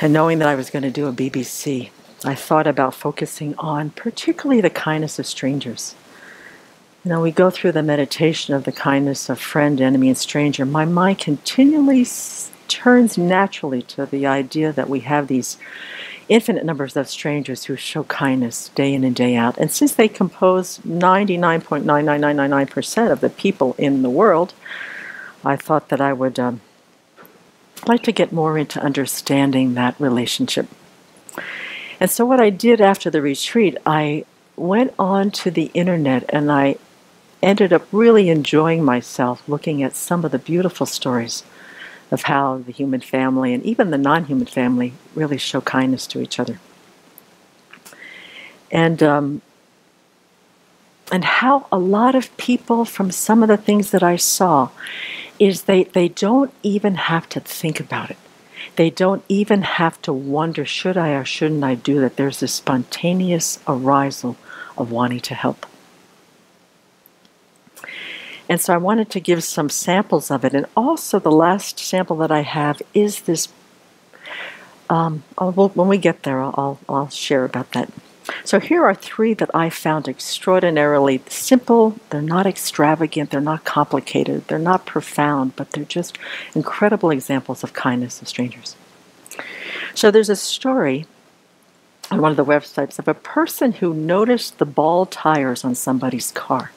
and knowing that I was going to do a BBC, I thought about focusing on particularly the kindness of strangers. You know, we go through the meditation of the kindness of friend, enemy, and stranger. My mind continually turns naturally to the idea that we have these infinite numbers of strangers who show kindness day in and day out. And since they compose 99.99999% of the people in the world, I thought that I would like to get more into understanding that relationship. And so what I did after the retreat, I went on to the internet and I ended up really enjoying myself looking at some of the beautiful stories of how the human family and even the non-human family really show kindness to each other. And how a lot of people, from some of the things that I saw, is they don't even have to think about it. They don't even have to wonder, should I or shouldn't I do that? There's this spontaneous arisal of wanting to help. And so I wanted to give some samples of it. And also the last sample that I have is this, when we get there, I'll share about that. So here are three that I found extraordinarily simple. They're not extravagant, they're not complicated, they're not profound, but they're just incredible examples of kindness of strangers. So there's a story on one of the websites of a person who noticed the bald tires on somebody's car.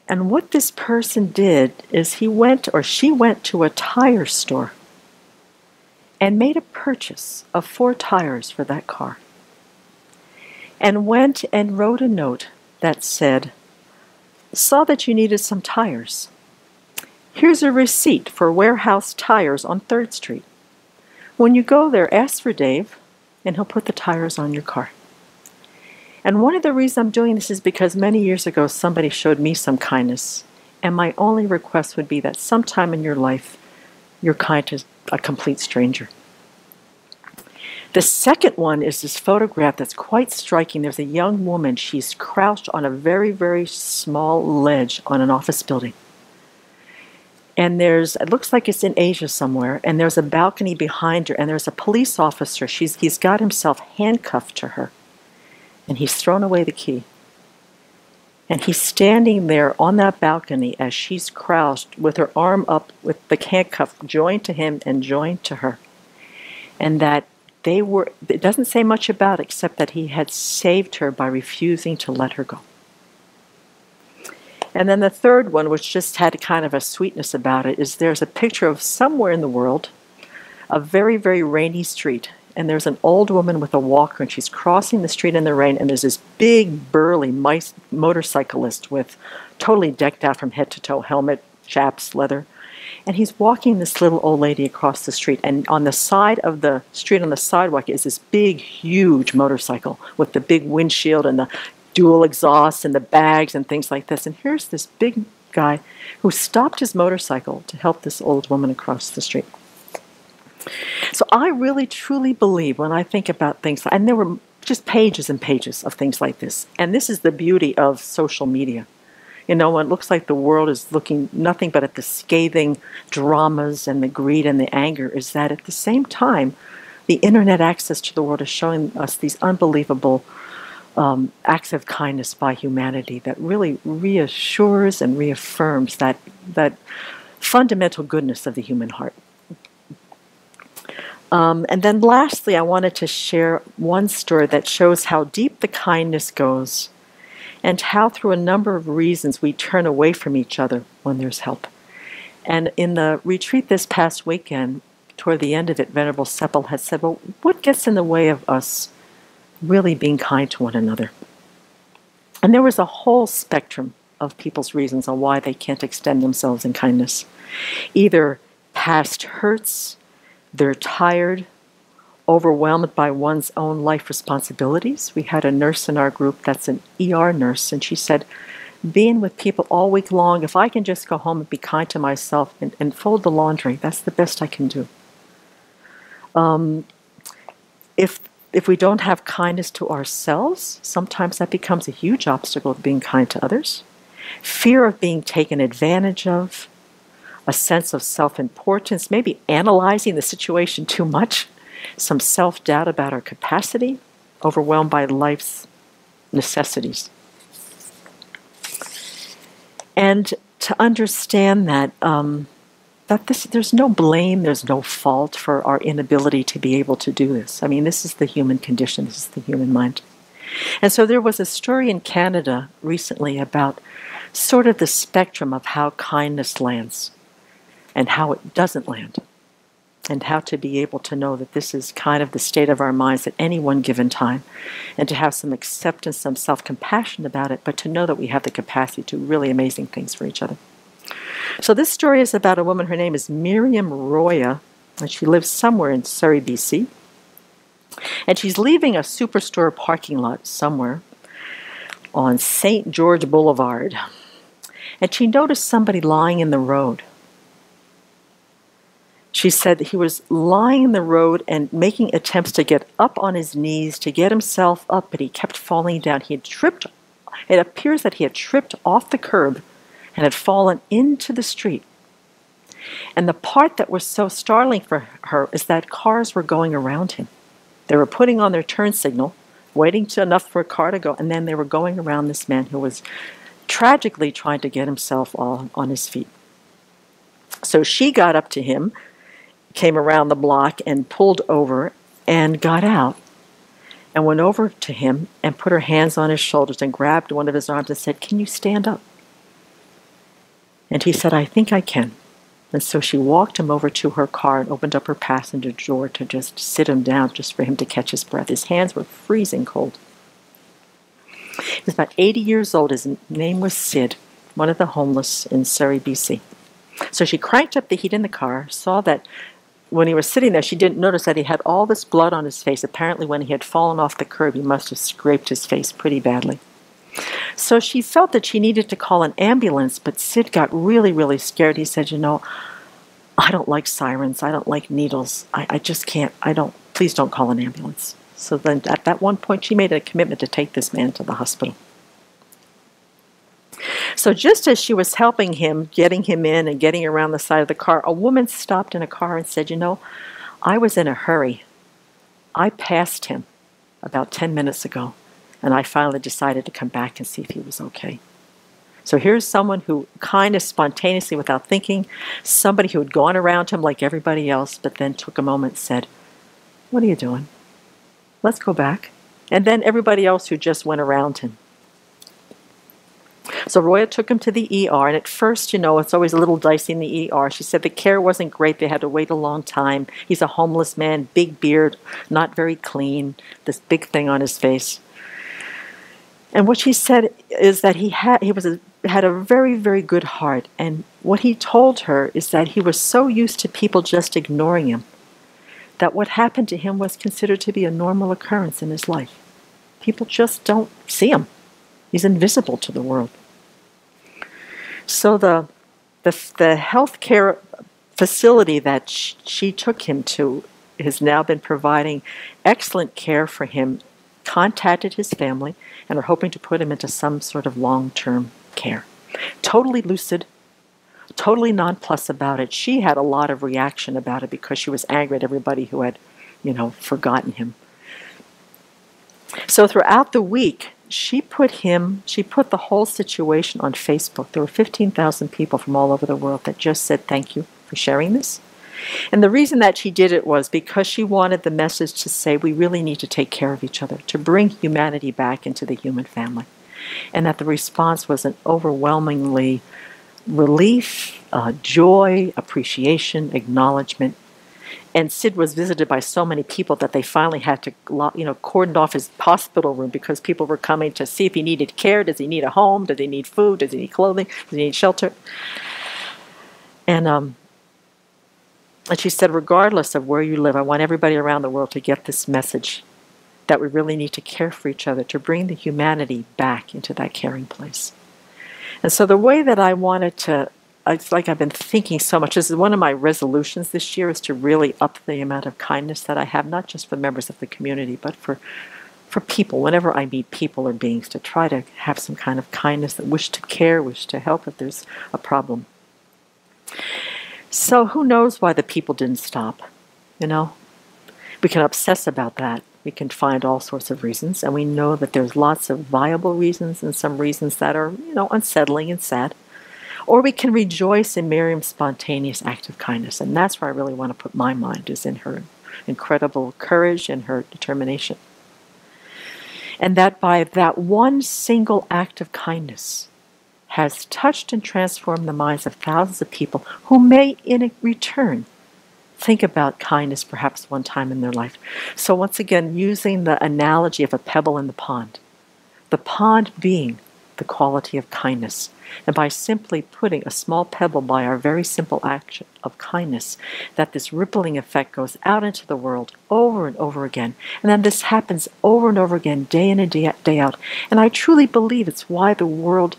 And what this person did is she went to a tire store and made a purchase of 4 tires for that car. And went and wrote a note that said, "Saw that you needed some tires. Here's a receipt for warehouse tires on 3rd Street. When you go there, ask for Dave, and he'll put the tires on your car." And one of the reasons I'm doing this is because many years ago somebody showed me some kindness, and my only request would be that sometime in your life you're kind to a complete stranger. The second one is this photograph that's quite striking. There's a young woman. She's crouched on a very, very small ledge on an office building. And it looks like it's in Asia somewhere, and there's a balcony behind her, and there's a police officer. He's got himself handcuffed to her. And he's thrown away the key. And he's standing there on that balcony as she's crouched with her arm up with the handcuff joined to him and joined to her. And that it doesn't say much about it except that he had saved her by refusing to let her go. And then the third one, which just had kind of a sweetness about it, is there's a picture of somewhere in the world, a very, very rainy street. And there's an old woman with a walker, and she's crossing the street in the rain, and there's this big, burly motorcyclist with totally decked out from head to toe, helmet, chaps, leather. And he's walking this little old lady across the street. And on the side of the street, on the sidewalk, is this big, huge motorcycle with the big windshield and the dual exhausts and the bags and things like this. And here's this big guy who stopped his motorcycle to help this old woman across the street. So I really truly believe when I think about things, and there were just pages and pages of things like this, and this is the beauty of social media. You know, when it looks like the world is looking nothing but at the scathing dramas and the greed and the anger, is that at the same time, the internet access to the world is showing us these unbelievable acts of kindness by humanity that really reassures and reaffirms that fundamental goodness of the human heart. And then lastly, I wanted to share one story that shows how deep the kindness goes and how through a number of reasons we turn away from each other when there's help. And in the retreat this past weekend, toward the end of it, Venerable Seppel had said, well, what gets in the way of us really being kind to one another? And there was a whole spectrum of people's reasons on why they can't extend themselves in kindness. Either past hurts, they're tired, overwhelmed by one's own life responsibilities. We had a nurse in our group that's an ER nurse, and she said, being with people all week long, if I can just go home and be kind to myself and fold the laundry, that's the best I can do. If we don't have kindness to ourselves, sometimes that becomes a huge obstacle to being kind to others. Fear of being taken advantage of, a sense of self-importance, maybe analyzing the situation too much, some self-doubt about our capacity, overwhelmed by life's necessities. And to understand that there's no blame, there's no fault for our inability to be able to do this. I mean, this is the human condition, this is the human mind. And so there was a story in Canada recently about sort of the spectrum of how kindness lands and how it doesn't land, and how to be able to know that this is kind of the state of our minds at any one given time, and to have some acceptance, some self-compassion about it, but to know that we have the capacity to do really amazing things for each other. So this story is about a woman, her name is Miriam Roya, and she lives somewhere in Surrey, BC. And she's leaving a superstore parking lot somewhere on St. George Boulevard. And she noticed somebody lying in the road. She said that he was lying in the road and making attempts to get up on his knees to get himself up, but he kept falling down. He had tripped. It appears that he had tripped off the curb and had fallen into the street. And the part that was so startling for her is that cars were going around him. They were putting on their turn signal, waiting enough for a car to go, and then they were going around this man who was tragically trying to get himself on his feet. So she got up to him, came around the block and pulled over and got out and went over to him and put her hands on his shoulders and grabbed one of his arms and said, "Can you stand up?" And he said, "I think I can." And so she walked him over to her car and opened up her passenger door to just sit him down, just for him to catch his breath. His hands were freezing cold. He was about 80 years old. His name was Sid, one of the homeless in Surrey, BC. So she cranked up the heat in the car, saw that when he was sitting there, she didn't notice that he had all this blood on his face. Apparently when he had fallen off the curb, he must have scraped his face pretty badly. So she felt that she needed to call an ambulance, but Sid got really, really scared. He said, I don't like sirens. I don't like needles. I just can't. Please don't call an ambulance. So then at that one point, she made a commitment to take this man to the hospital. So just as she was helping him, getting him in and getting around the side of the car, a woman stopped in a car and said, I was in a hurry. I passed him about 10 minutes ago, and I finally decided to come back and see if he was okay. So here's someone who kind of spontaneously, without thinking, somebody who had gone around him like everybody else, but then took a moment and said, "What are you doing? Let's go back." And then everybody else who just went around him. So Roya took him to the ER, and at first, it's always a little dicey in the ER. She said the care wasn't great. They had to wait a long time. He's a homeless man, big beard, not very clean, this big thing on his face. And what she said is that he had a very, very good heart. And what he told her is that he was so used to people just ignoring him that what happened to him was considered to be a normal occurrence in his life. People just don't see him. He's invisible to the world. So the healthcare facility that she took him to has now been providing excellent care for him, contacted his family, and are hoping to put him into some sort of long-term care. Totally lucid, totally nonplussed about it. She had a lot of reaction about it because she was angry at everybody who had, forgotten him. So throughout the week, she put the whole situation on Facebook. There were 15,000 people from all over the world that just said thank you for sharing this. And the reason that she did it was because she wanted the message to say we really need to take care of each other, to bring humanity back into the human family. And that the response was an overwhelmingly relief, joy, appreciation, acknowledgement. And Sid was visited by so many people that they finally had to, cordon off his hospital room because people were coming to see if he needed care. Does he need a home? Does he need food? Does he need clothing? Does he need shelter? And she said, regardless of where you live, I want everybody around the world to get this message that we really need to care for each other, to bring the humanity back into that caring place. And so the way that I wanted to, it's like I've been thinking so much. This is one of my resolutions this year, is to really up the amount of kindness that I have, not just for members of the community, but for people. Whenever I meet people or beings, to try to have some kind of kindness, that wish to care, wish to help if there's a problem. So who knows why the people didn't stop, you know? We can obsess about that. We can find all sorts of reasons, and we know that there's lots of viable reasons and some reasons that are, unsettling and sad. Or we can rejoice in Miriam's spontaneous act of kindness, and that's where I really want to put my mind, is in her incredible courage and her determination. And that by that one single act of kindness has touched and transformed the minds of thousands of people who may, in return, think about kindness perhaps one time in their life. So once again, using the analogy of a pebble in the pond being the quality of kindness. And by simply putting a small pebble by our very simple action of kindness, that this rippling effect goes out into the world over and over again. And then this happens over and over again, day in and day out. And I truly believe it's why the world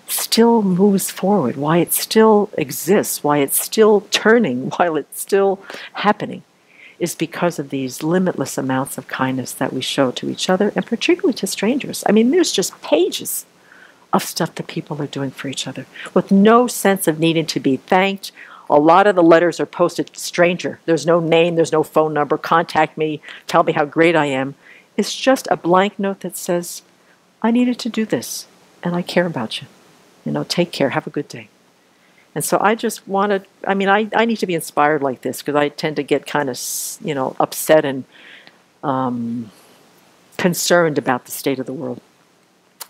still moves forward, why it still exists, why it's still turning, while it's still happening, is because of these limitless amounts of kindness that we show to each other, and particularly to strangers. I mean, there's just pages of stuff that people are doing for each other with no sense of needing to be thanked. A lot of the letters are posted stranger. There's no name, there's no phone number, contact me, tell me how great I am. It's just a blank note that says, I needed to do this, and I care about you. Take care, have a good day. And so I just wanted, I need to be inspired like this, because I tend to get kind of, upset and concerned about the state of the world.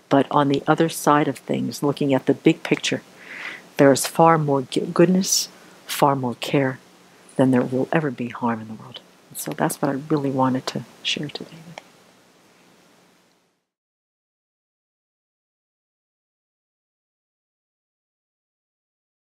But on the other side of things, looking at the big picture, there is far more goodness, far more care than there will ever be harm in the world. And so that's what I really wanted to share today.